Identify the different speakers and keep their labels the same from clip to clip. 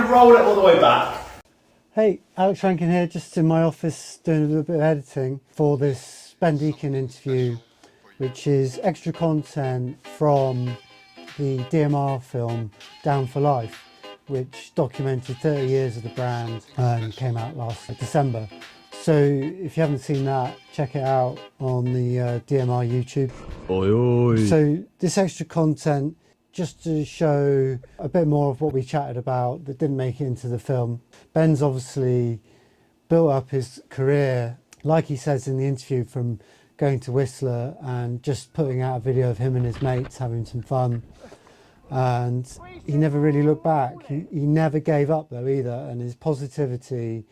Speaker 1: roll it all the way back.
Speaker 2: Hey, Alex Rankin here, just in my office doing a little bit of editing for this Ben Deakin interview, which is extra content from the DMR film Down for Life, which documented 30 years of the brand and came out last December. So if you haven't seen that, check it out on the DMR YouTube.
Speaker 3: Oi, oi.
Speaker 2: So this extra content, just to show a bit more of what we chatted about that didn't make it into the film. Ben's obviously built up his career, like he says in the interview, from going to Whistler and just putting out a video of him and his mates having some fun. And he never really looked back. He never gave up though either, and his positivity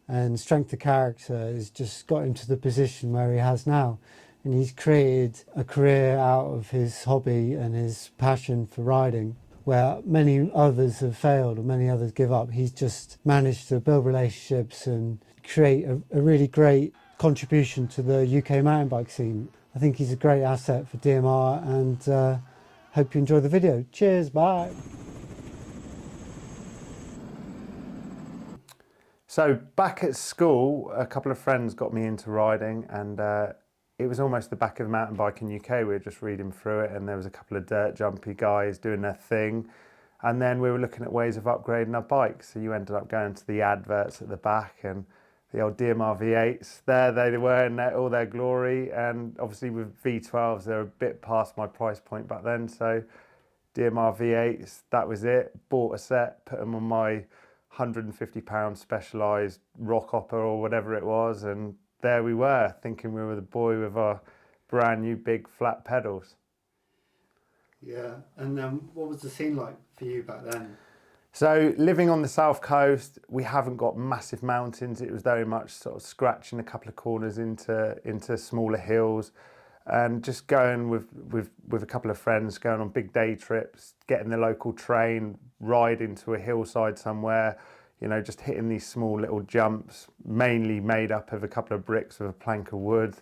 Speaker 2: and strength of character has just got him to the position where he has now. And he's created a career out of his hobby and his passion for riding, where many others have failed or many others give up. He's just managed to build relationships and create a really great contribution to the UK mountain bike scene. I think he's a great asset for DMR, and hope you enjoy the video. Cheers, bye.
Speaker 4: So back at school, a couple of friends got me into riding, and it was almost the back of mountain biking UK. We were just reading through it, and there was a couple of dirt jumpy guys doing their thing. And then we were looking at ways of upgrading our bikes. So you ended up going to the adverts at the back, and the old DMR V8s, there they were in all their glory. And obviously with V12s, they're a bit past my price point back then. So DMR V8s, that was it. Bought a set, put them on my £150 Specialized rock hopper or whatever it was, and there we were, thinking we were the boy with our brand new big flat pedals.
Speaker 2: Yeah, and what was the scene like for you back then?
Speaker 4: So living on the south coast, we haven't got massive mountains. It was very much sort of scratching a couple of corners into smaller hills, and just going with a couple of friends, going on big day trips, getting the local train, riding to a hillside somewhere, you know, just hitting these small little jumps, mainly made up of a couple of bricks with a plank of wood,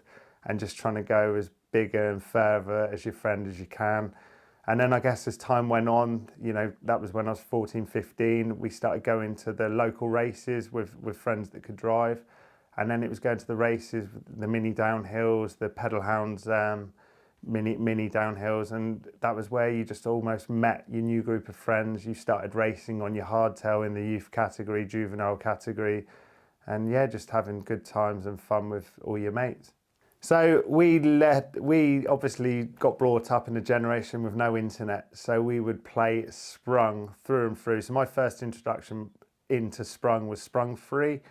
Speaker 4: and just trying to go as bigger and further as your friend as you can. And then I guess as time went on, you know, that was when I was 14, 15, we started going to the local races with friends that could drive. And then it was going to the races, the mini downhills, the pedal hounds, mini downhills, and that was where you just almost met your new group of friends. You started racing on your hardtail in the youth category, juvenile category, and yeah, just having good times and fun with all your mates. So we obviously got brought up in a generation with no internet, so we would play Sprung through and through. So my first introduction into Sprung was Sprung 3.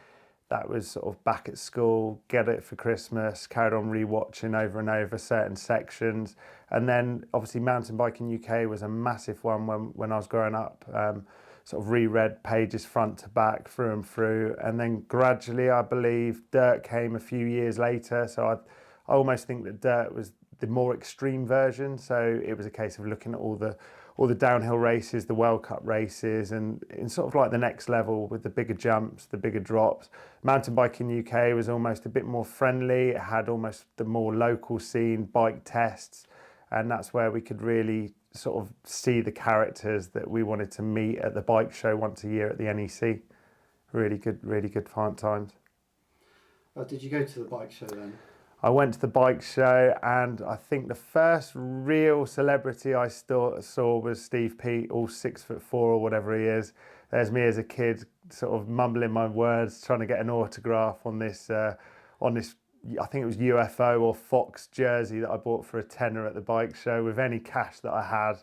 Speaker 4: That was sort of back at school, get it for Christmas, carried on rewatching over and over certain sections. And then obviously mountain biking UK was a massive one when I was growing up. Sort of reread pages front to back, through and through. And then gradually, I believe, Dirt came a few years later. So I almost think that Dirt was the more extreme version. So it was a case of looking at all the downhill races, the World Cup races, and in sort of like the next level with the bigger jumps, the bigger drops. Mountain biking UK was almost a bit more friendly. It had almost the more local scene, bike tests, and that's where we could really sort of see the characters that we wanted to meet at the bike show once a year at the NEC. Really good fun times.
Speaker 2: Did you go to the bike show then?
Speaker 4: I went to the bike show, and I think the first real celebrity I saw was Steve Peat, all 6'4" or whatever he is. There's me as a kid, sort of mumbling my words, trying to get an autograph on this, I think it was UFO or Fox jersey that I bought for a tenner at the bike show with any cash that I had,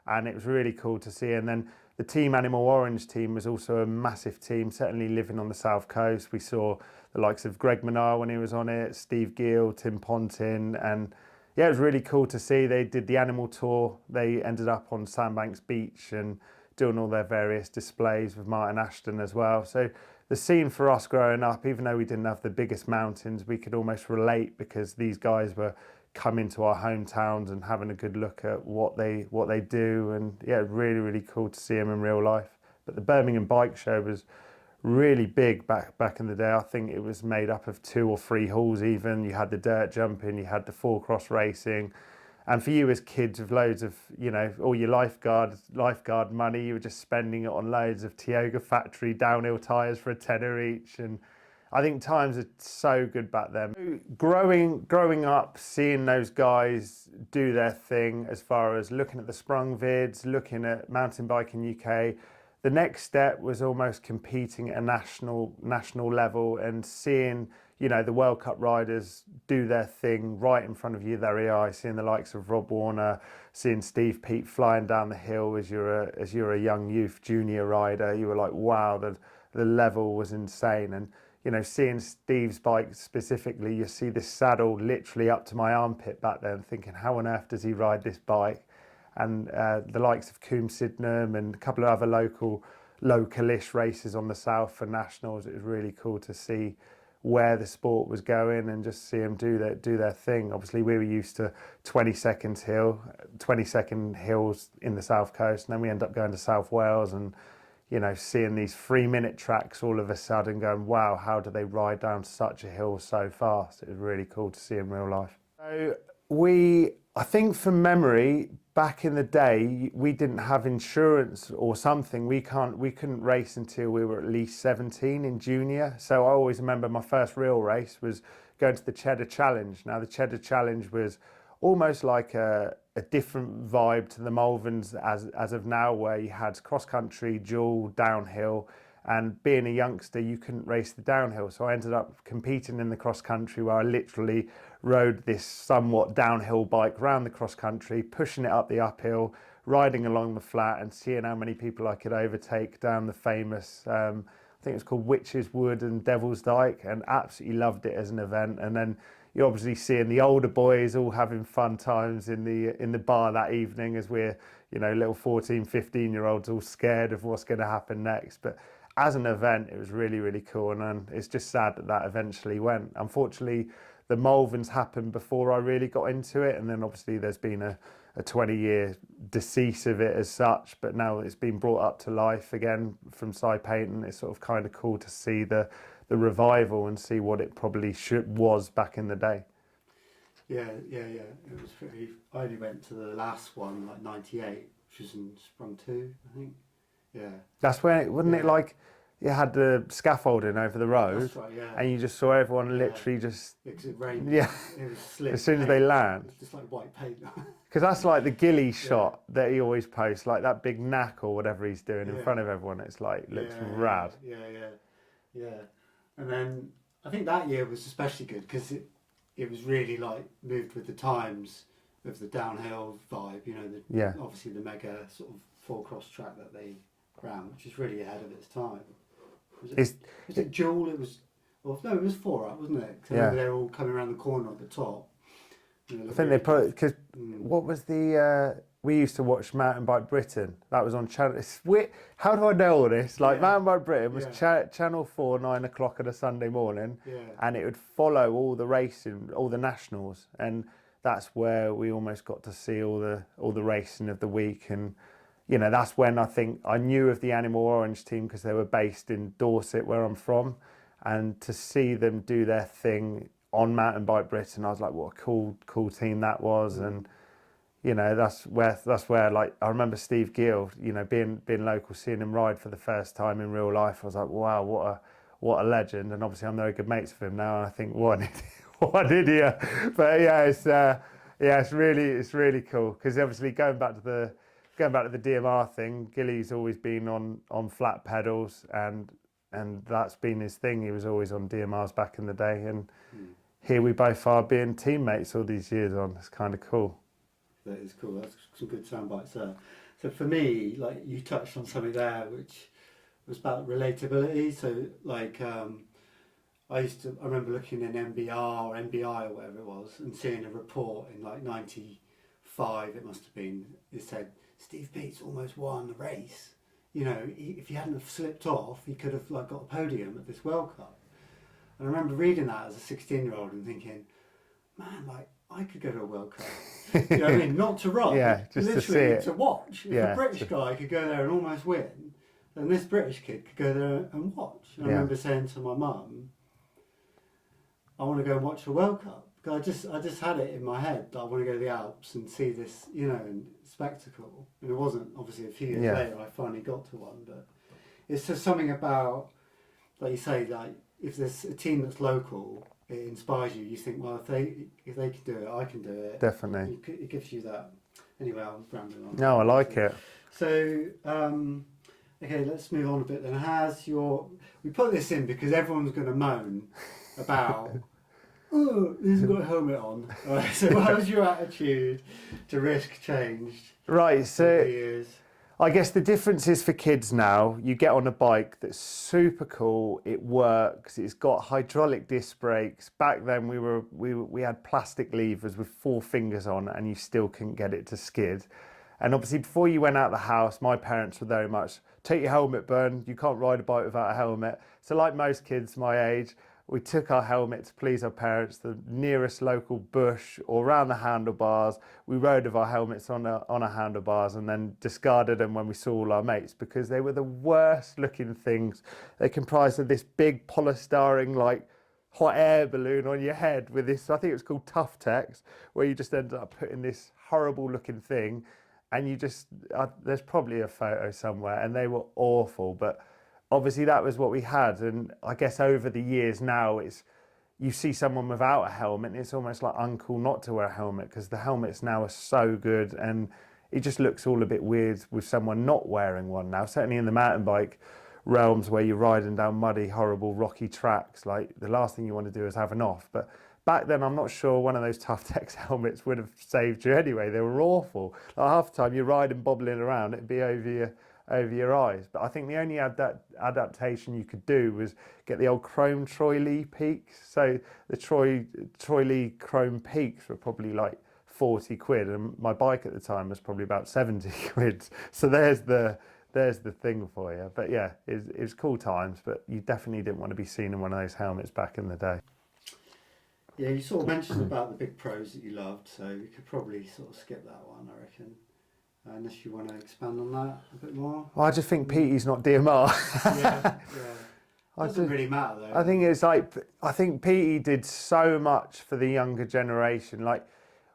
Speaker 4: and it was really cool to see. And then the Team Animal Orange team was also a massive team, certainly living on the south coast. We saw the likes of Greg Menard when he was on it, Steve Gill, Tim Pontin, and yeah, it was really cool to see. They did the animal tour. They ended up on Sandbanks Beach and doing all their various displays with Martin Ashton as well. So the scene for us growing up, even though we didn't have the biggest mountains, we could almost relate because these guys were coming to our hometowns and having a good look at what they do. And yeah, really cool to see them in real life. But the Birmingham Bike Show was really big back in the day. I think it was made up of 2 or 3 halls even. You had the dirt jumping, you had the 4-cross racing, And for you as kids with loads of, you know, all your lifeguard money, you were just spending it on loads of Tioga factory downhill tyres for a tenner each. And I think times are so good back then. Growing up, seeing those guys do their thing as far as looking at the sprung vids, looking at mountain biking UK, the next step was almost competing at a national level and seeing, you know, the World Cup riders do their thing right in front of your very eye, seeing the likes of Rob Warner, seeing Steve Peat flying down the hill as you're a young youth junior rider. You were like, wow, the level was insane. And, you know, seeing Steve's bike specifically, you see this saddle literally up to my armpit back then, thinking, how on earth does he ride this bike? And the likes of Coombe Sydenham and a couple of other localish races on the south for nationals. It was really cool to see where the sport was going and just see them do their thing. Obviously, we were used to 20-second hills in the south coast, and then we end up going to South Wales and, you know, seeing these 3-minute tracks all of a sudden, going, wow, how do they ride down such a hill so fast? It was really cool to see in real life. So I think from memory, back in the day, we didn't have insurance or something. We couldn't race until we were at least 17 in junior. So I always remember my first real race was going to the Cheddar Challenge. Now the Cheddar Challenge was almost like a different vibe to the Malverns as of now, where you had cross country, dual, downhill. And being a youngster, you couldn't race the downhill. So I ended up competing in the cross country, where I literally rode this somewhat downhill bike around the cross country, pushing it up the uphill, riding along the flat and seeing how many people I could overtake down the famous, I think it was called Witches Wood and Devil's Dyke, and absolutely loved it as an event. And then you're obviously seeing the older boys all having fun times in the bar that evening, as we're, you know, little 14, 15-year-olds all scared of what's going to happen next. But as an event, it was really, really cool. And it's just sad that eventually went. Unfortunately, the Malverns happened before I really got into it. And then obviously there's been a 20-year decease of it as such. But now it's been brought up to life again from Cy Payton. It's sort of kind of cool to see the revival and see what it probably was back in the day.
Speaker 2: Yeah. It was pretty. I only went to the last one, like 98, which was in Sprung 2, I think. Yeah.
Speaker 4: That's when, wasn't it like, you had the scaffolding over the road.
Speaker 2: That's right, yeah.
Speaker 4: And you just saw everyone literally just...
Speaker 2: Because it rained.
Speaker 4: Yeah.
Speaker 2: It was slick.
Speaker 4: As soon as they land.
Speaker 2: It was just like white paint.
Speaker 4: Because that's like the Gilly shot that he always posts, like that big knack or whatever he's doing in front of everyone. It's like, looks rad.
Speaker 2: Yeah. And then I think that year was especially good because it was really like moved with the times of the downhill vibe, you know, obviously the mega sort of 4-cross track that they ran, which is really ahead of its time. Was it dual? It was, well, no, it was 4-up, wasn't it? Because they were all coming around the corner at the top. You know,
Speaker 4: I think they put, because what was the, we used to watch Mountain Bike Britain. That was on channel, it's weird. How do I know all this? Like Mountain Bike Britain was channel 4, 9 o'clock on a Sunday morning. And it would follow all the racing, all the nationals. And that's where we almost got to see all the racing of the week. And, you know, that's when I think I knew of the Animal Orange team because they were based in Dorset, where I'm from. And to see them do their thing on Mountain Bike Britain, I was like, what a cool team that was. And, you know, that's where like, I remember Steve Gill, you know, being local, seeing him ride for the first time in real life. I was like, wow, what a legend. And obviously I'm very good mates with him now. And I think, what an idiot. But it's really cool. Because obviously going back to the DMR thing, Gilly's always been on flat pedals and that's been his thing. He was always on DMRs back in the day. And here we both are being teammates all these years on. It's kind of cool.
Speaker 2: That is cool. That's some good sound bites there. So for me, like you touched on something there, which was about relatability. So like I remember looking in MBR or MBI or whatever it was and seeing a report in like 95, it must have been, it said, Steve Peat's almost won the race. You know, if he hadn't have slipped off, he could have like got a podium at this World Cup. And I remember reading that as a 16-year-old and thinking, man, like, I could go to a World Cup. You know what I mean? Not to ride,
Speaker 4: just
Speaker 2: literally
Speaker 4: to see it.
Speaker 2: to watch. If a British guy could go there and almost win, then this British kid could go there and watch. And I remember saying to my mum, I want to go and watch the World Cup. I just had it in my head that I want to go to the Alps and see this, and spectacle. And it wasn't, obviously, a few years later I finally got to one, but it's just something about, like you say, like if there's a team that's local, it inspires you. You think, well, if they can do it, I can do it.
Speaker 4: Definitely.
Speaker 2: It gives you that. Anyway, I'm rambling on.
Speaker 4: No, I like it.
Speaker 2: So, okay, let's move on a bit then. We put this in because everyone's going to moan about, oh, he hasn't got a helmet on. All right, so how's your attitude to risk changed?
Speaker 4: Right,
Speaker 2: over
Speaker 4: so
Speaker 2: the years?
Speaker 4: I guess the difference is for kids now, you get on a bike that's super cool, it works, it's got hydraulic disc brakes. Back then we had plastic levers with 4 fingers on and you still couldn't get it to skid. And obviously before you went out the house, my parents were very much, take your helmet, Ben, you can't ride a bike without a helmet. So like most kids my age, we took our helmet to please our parents, the nearest local bush or around the handlebars. We rode with our helmets on our handlebars and then discarded them when we saw all our mates because they were the worst looking things. They comprised of this big polystyrene like hot air balloon on your head with this, I think it was called Tough Tex, where you just ended up putting this horrible looking thing and you just, there's probably a photo somewhere and they were awful, but obviously that was what we had. And I guess over the years now you see someone without a helmet and it's almost like uncool not to wear a helmet because the helmets now are so good and it just looks all a bit weird with someone not wearing one now. Certainly in the mountain bike realms where you're riding down muddy, horrible, rocky tracks, like the last thing you want to do is have an off. But back then I'm not sure one of those Tough Tex helmets would have saved you anyway. They were awful. Like half the time you're riding, bobbling around, it'd be over your eyes. But I think the only adaptation you could do was get the old chrome Troy Lee peaks. So the Troy Lee chrome peaks were probably like 40 quid and my bike at the time was probably about 70 quid. So there's the thing for you. But yeah, it was cool times, but you definitely didn't want to be seen in one of those helmets back in the day.
Speaker 2: Yeah, you sort of mentioned about the big pros that you loved, so we could probably sort of skip that one, I reckon. Unless you want to expand on that a bit more.
Speaker 4: Well, I just think Petey's not DMR.
Speaker 2: Yeah. Doesn't really matter though.
Speaker 4: I think it's like, I think Petey did so much for the younger generation. Like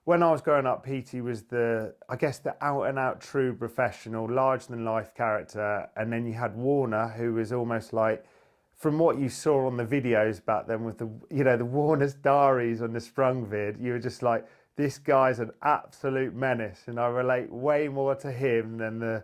Speaker 4: when I was growing up, Petey was the out and out true professional, larger than life character. And then you had Warner, who was almost like, from what you saw on the videos back then with the Warner's diaries on the Sprung vid, you were just like, this guy's an absolute menace, and I relate way more to him than the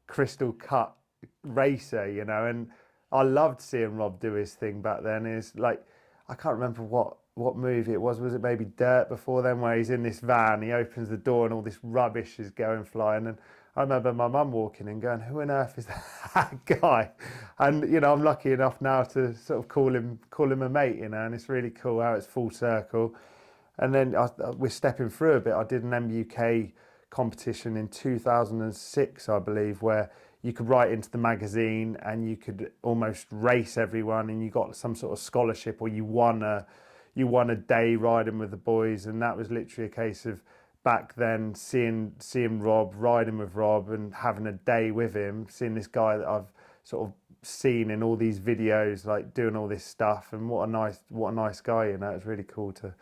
Speaker 4: crystal cut racer, and I loved seeing Rob do his thing back then. Is like, I can't remember what movie it was it maybe Dirt before then, where he's in this van, he opens the door and all this rubbish is going flying, and I remember my mum walking in going, who on earth is that guy? And I'm lucky enough now to sort of call him a mate, and it's really cool how it's full circle. And then we're stepping through a bit. I did an MUK competition in 2006, I believe, where you could write into the magazine and you could almost race everyone, and you got some sort of scholarship, or you won a day riding with the boys. And that was literally a case of back then seeing Rob, riding with Rob, and having a day with him, seeing this guy that I've sort of seen in all these videos, like doing all this stuff. And what a nice guy, It was really cool to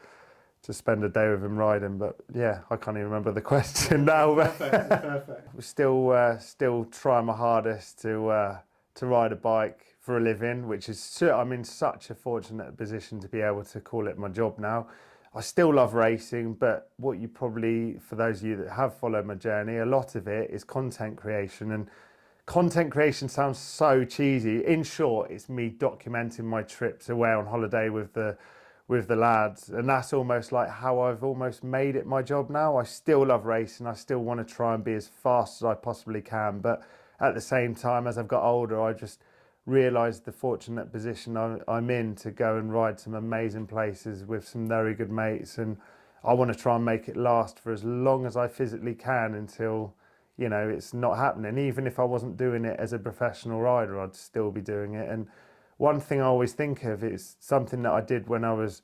Speaker 4: spend a day with him riding. But yeah, I can't even remember the question now.
Speaker 2: Perfect.
Speaker 4: Still trying my hardest to ride a bike for a living, which is, I'm in such a fortunate position to be able to call it my job now. I still love racing, but what you probably, for those of you that have followed my journey, a lot of it is content creation. And content creation sounds so cheesy. In short, it's me documenting my trips away on holiday with the lads, and that's almost like how I've almost made it my job now. I still love racing, I still want to try and be as fast as I possibly can, but at the same time, as I've got older, I just realised the fortunate position I'm in to go and ride some amazing places with some very good mates, and I want to try and make it last for as long as I physically can until it's not happening. Even if I wasn't doing it as a professional rider, I'd still be doing it. And one thing I always think of is something that I did when I was,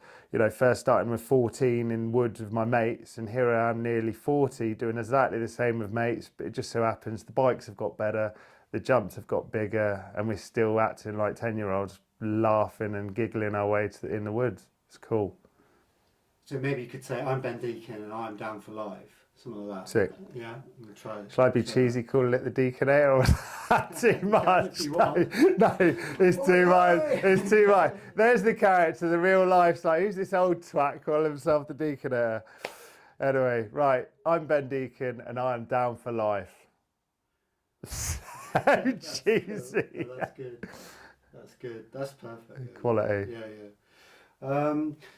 Speaker 4: first starting with 14 in woods with my mates, and here I am nearly 40 doing exactly the same with mates, but it just so happens the bikes have got better, the jumps have got bigger, and we're still acting like 10-year-olds, laughing and giggling our way in the woods. It's cool.
Speaker 2: So maybe you could say, I'm Ben Deakin and I'm down for life. Something like that.
Speaker 4: Sick.
Speaker 2: Yeah, I'm gonna try it.
Speaker 4: Shall I be cheesy calling it the Deakin Air, or is that too much?
Speaker 2: If you want.
Speaker 4: No, it's too much. It's too much. There's the character, the real life. Like, who's this old twat calling himself the Deakin Air? Anyway, right. I'm Ben Deakin and I am down for life. So
Speaker 2: That's
Speaker 4: cheesy.
Speaker 2: Good. No, that's good. That's good. That's perfect.
Speaker 4: Quality.
Speaker 2: Yeah.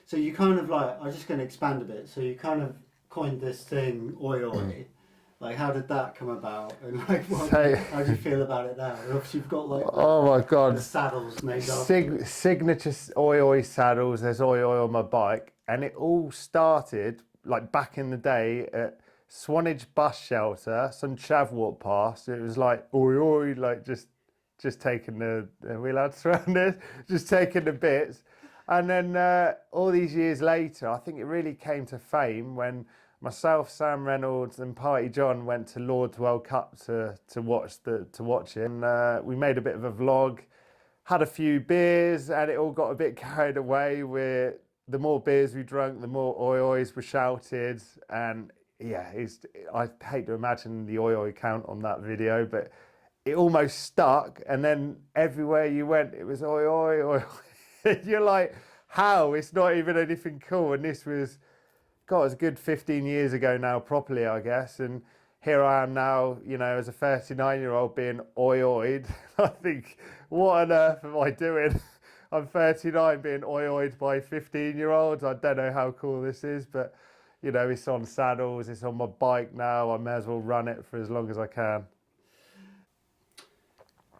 Speaker 2: So you kind of like, I'm just going to expand a bit. So you kind of coined this thing, oi oi. Like, how did that come about? And like, how do you feel about it now? Obviously, you've got like
Speaker 4: Oh my God.
Speaker 2: the saddles made up.
Speaker 4: Signature oi oi saddles. There's oi oi on my bike, and it all started like back in the day at Swanage bus shelter. Some chav walked past. It was like oi oi, like just taking the are we allowed to swear on this? Just taking the bits. And then all these years later, I think it really came to fame when myself, Sam Reynolds, and Party John went to Lord's World Cup to watch it. And we made a bit of a vlog, had a few beers, and it all got a bit carried away. Where the more beers we drank, the more oi ois were shouted. And yeah, I hate to imagine the oi oi count on that video, but it almost stuck. And then everywhere you went, it was oi oi oi. You're like, how? It's not even anything cool. And this was, God, it's a good 15 years ago now, properly, I guess. And here I am now, you know, as a 39-year-old being oi-oi'd. I think, what on earth am I doing? I'm 39 being oi-oi'd by 15-year-olds. I don't know how cool this is, but, you know, it's on saddles, it's on my bike now. I may as well run it for as long as I can.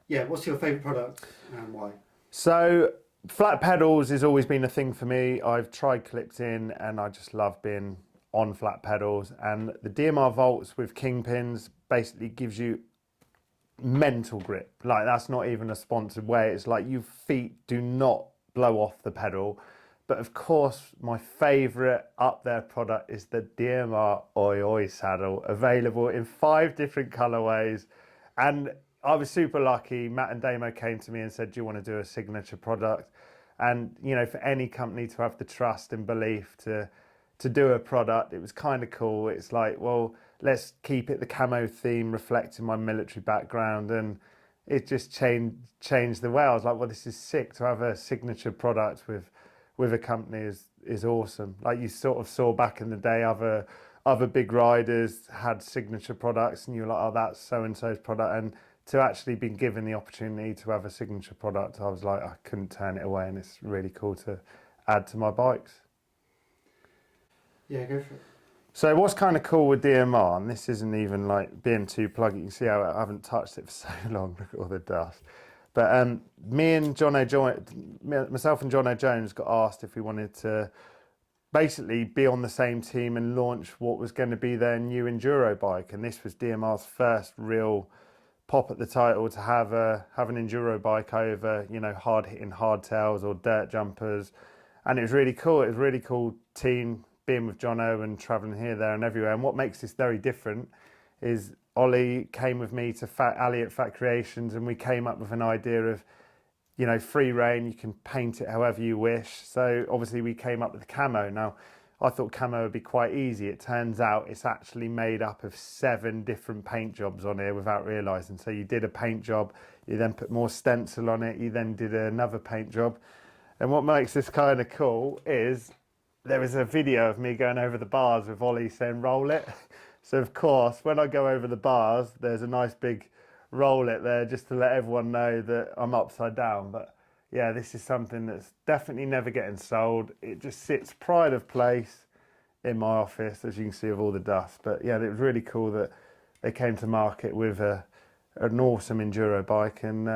Speaker 2: Yeah, what's your favourite product and why?
Speaker 4: So, flat pedals has always been a thing for me. I've tried clipped in and I just love being on flat pedals. And the DMR Volts with kingpins basically gives you mental grip. Like, that's not even a sponsored way. It's like your feet do not blow off the pedal. But of course, my favourite up there product is the DMR Oi Oi saddle, available in 5 different colourways. And I was super lucky. Matt and Damo came to me and said, do you want to do a signature product? And, you know, for any company to have the trust and belief to do a product, it was kind of cool. It's like, well, let's keep it the camo theme, reflecting my military background. And it just changed the way. I was like, well, this is sick. To have a signature product with a company is awesome. Like you sort of saw back in the day, other big riders had signature products and you were like, oh, that's so-and-so's product. And to actually be given the opportunity to have a signature product, I was like, I couldn't turn it away, and it's really cool to add to my bikes.
Speaker 2: Yeah, go for it.
Speaker 4: So what's kind of cool with DMR, and this isn't even like being too pluggy, you can see how I haven't touched it for so long, look at all the dust. But myself and John O'Jones got asked if we wanted to basically be on the same team and launch what was going to be their new enduro bike. And this was DMR's first real pop at the title to have an enduro bike over, you know, hard hitting hardtails or dirt jumpers. And it was really cool. It was a really cool team being with Jono and traveling here, there and everywhere. And what makes this very different is Ollie came with me to Ali at Fat Creations, and we came up with an idea of, you know, free reign, you can paint it however you wish. So obviously we came up with the camo. Now, I thought camo would be quite easy. It turns out it's actually made up of 7 different paint jobs on here without realising. So you did a paint job, you then put more stencil on it, you then did another paint job. And what makes this kind of cool is there is a video of me going over the bars with Ollie saying, roll it. So of course, when I go over the bars, there's a nice big roll it there just to let everyone know that I'm upside down. But yeah, this is something that's definitely never getting sold. It just sits pride of place in my office, as you can see, with all the dust. But yeah, it was really cool that they came to market with an awesome enduro bike. And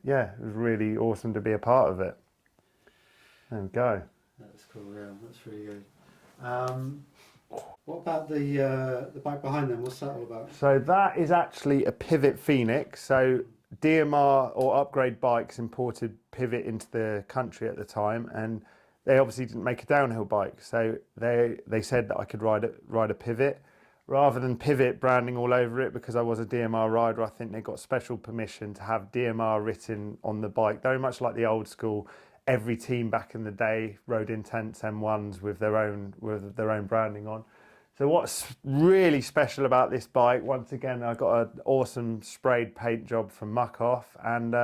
Speaker 4: yeah, it was really awesome to be a part of it. There we go.
Speaker 2: That's cool, yeah, that's really good. What about the bike behind them? What's that all about?
Speaker 4: So that is actually a Pivot Phoenix. So DMR or Upgrade Bikes imported Pivot into the country at the time, and they obviously didn't make a downhill bike. So they said that I could ride a Pivot. Rather than Pivot branding all over it, because I was a DMR rider, I think they got special permission to have DMR written on the bike, very much like the old school every team back in the day rode intense M1s with their own branding on. So what's really special about this bike, once again, I got an awesome sprayed paint job from Muck Off, and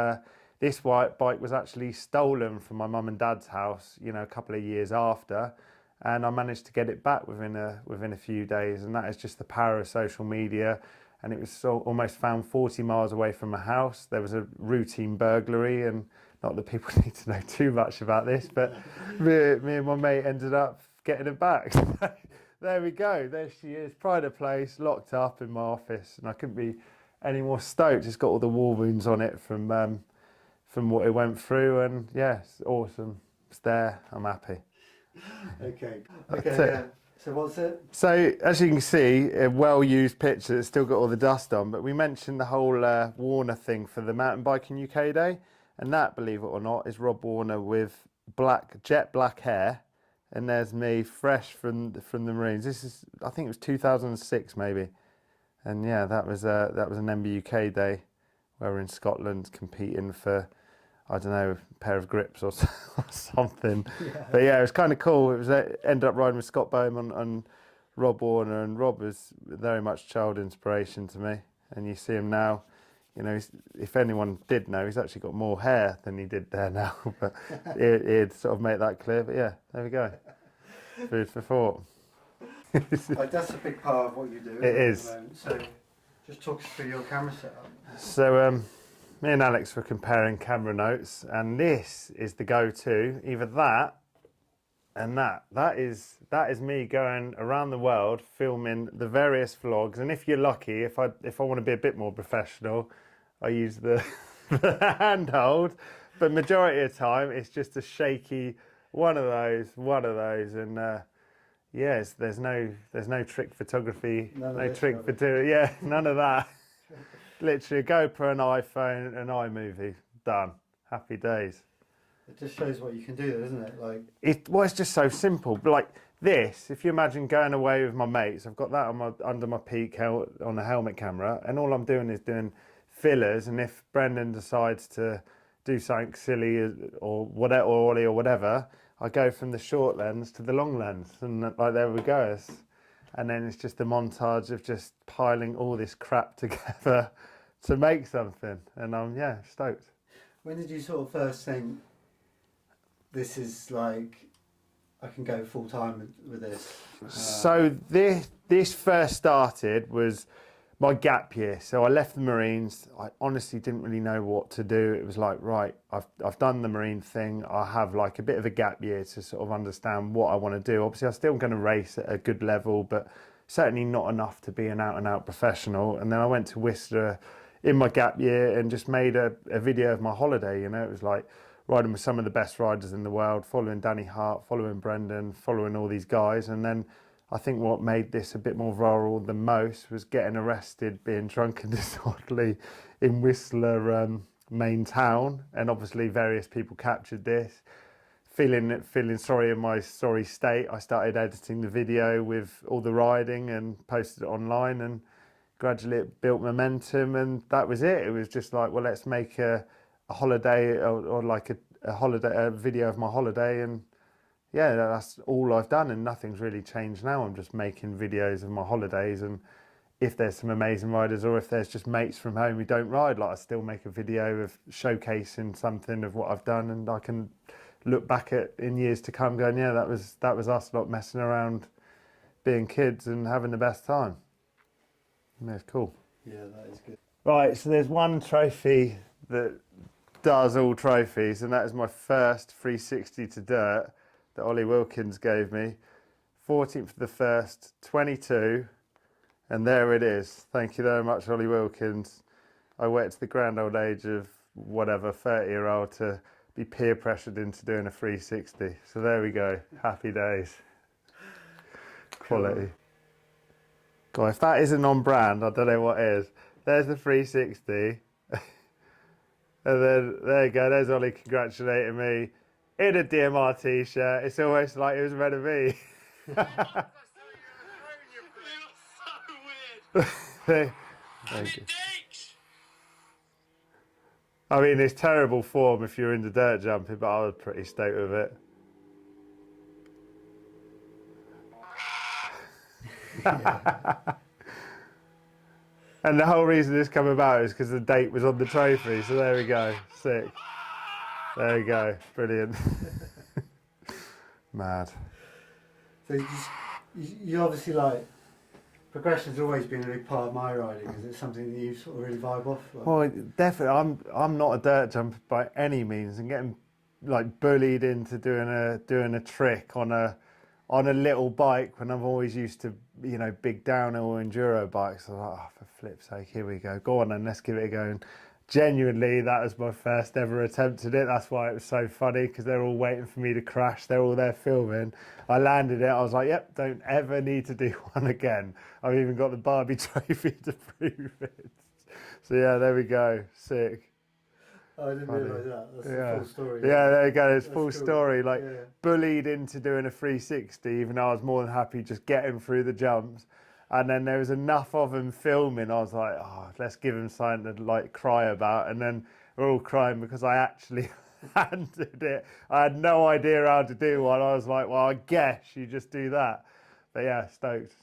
Speaker 4: this white bike was actually stolen from my mum and dad's house, you know, a couple of years after, and I managed to get it back within a few days, and that is just the power of social media. And it was almost found 40 miles away from my house. There was a routine burglary, and not that people need to know too much about this, but me and my mate ended up getting it back. There we go, there she is, pride of place, locked up in my office, and I couldn't be any more stoked. It's got all the war wounds on it from what it went through, and yeah, it's awesome. It's there, I'm happy.
Speaker 2: Okay, yeah. So what's it?
Speaker 4: So as you can see, a well-used picture that's still got all the dust on, but we mentioned the whole Warner thing for the Mountain Biking UK Day, and that, believe it or not, is Rob Warner with jet black hair. And there's me, fresh from the Marines. This is, I think it was 2006 maybe, and yeah, that was an MB UK day, where we're in Scotland competing for, I don't know, a pair of grips or something. Yeah. But yeah, it was kind of cool. It was ended up riding with Scott Bowman and Rob Warner, and Rob was very much child inspiration to me. And you see him now. You know, if anyone did know, he's actually got more hair than he did there now, but he'd sort of make that clear. But yeah, there we go. Food for thought.
Speaker 2: That's a big part of what you do.
Speaker 4: It is.
Speaker 2: So just talk us through your camera setup.
Speaker 4: So me and Alex were comparing camera notes, and this is the go-to. Either that and that. That is me going around the world filming the various vlogs. And if you're lucky, if I want to be a bit more professional, I use the handhold. But majority of the time, it's just a shaky one of those, and yes, there's no trick photography, no trick for doing. Yeah, none of that. Literally a GoPro, an iPhone, an iMovie, done. Happy days.
Speaker 2: It just shows what you can do, doesn't it? Like
Speaker 4: it's just so simple. Like this, if you imagine going away with my mates, I've got that on under my peak on the helmet camera, and all I'm doing is doing fillers. And if Brendan decides to do something silly or whatever, or ollie or whatever, I go from the short lens to the long lens, and like there we go. And then it's just a montage of just piling all this crap together to make something, and I'm stoked.
Speaker 2: When did you sort of first think, this is like, I can go full time with this?
Speaker 4: So this first started was my gap year. So I left the Marines. I honestly didn't really know what to do. It was like, right, I've done the Marine thing. I have like a bit of a gap year to sort of understand what I want to do. Obviously, I'm still going to race at a good level, but certainly not enough to be an out-and-out professional. And then I went to Whistler in my gap year and just made a video of my holiday. You know, it was like riding with some of the best riders in the world, following Danny Hart, following Brendan, following all these guys. And then I think what made this a bit more viral than most was getting arrested, being drunk and disorderly in Whistler main town. And obviously various people captured this. Feeling sorry in my sorry state, I started editing the video with all the riding and posted it online, and gradually it built momentum, and that was it. It was just like, well, let's make a holiday or like a video of my holiday, and yeah, that's all I've done, and nothing's really changed now. I'm just making videos of my holidays, and if there's some amazing riders or if there's just mates from home who don't ride, like I still make a video of showcasing something of what I've done, and I can look back at in years to come going, yeah, that was us not messing around, being kids and having the best time. Yeah, it's cool.
Speaker 2: Yeah, that is good.
Speaker 4: Right, so there's one trophy that does all trophies, and that is my first 360 to dirt that Ollie Wilkins gave me. 14th of the 1st, 22, and there it is. Thank you very much, Ollie Wilkins. I waited to the grand old age of whatever, 30-year-old to be peer pressured into doing a 360. So there we go, happy days. Quality. God, if that isn't on brand, I don't know what is. There's the 360. And then, there you go, there's Ollie congratulating me in a DMR t-shirt. It's almost like it was meant to be. Thank you. I mean, it's terrible form if you're into dirt jumping, but I was pretty stoked with it. And the whole reason this come about is because the date was on the trophy. So there we go. Sick. There we go. Brilliant. Mad.
Speaker 2: So you obviously like, progression's always been a big part of my riding. Is it something that you sort of really vibe off? Like?
Speaker 4: Well, definitely. I'm not a dirt jumper by any means, and getting like bullied into doing a trick on a little bike when I've always used to, you know, big downhill enduro bikes. I was like, oh, for flip's sake, here we go. Go on then, let's give it a go. And genuinely, that was my first ever attempt at it. That's why it was so funny, because they're all waiting for me to crash. They're all there filming. I landed it. I was like, yep, don't ever need to do one again. I've even got the Barbie trophy to prove it. So yeah, there we go. Sick.
Speaker 2: Oh, I didn't realise that. That's the full story.
Speaker 4: Yeah, there you go. It's full
Speaker 2: cool.
Speaker 4: story. Like,
Speaker 2: yeah.
Speaker 4: bullied into doing a 360, even though I was more than happy just getting through the jumps. And then there was enough of them filming. I was like, oh, let's give them something to like cry about. And then we're all crying because I actually handed it. I had no idea how to do one. I was like, well, I guess you just do that. But yeah, stoked.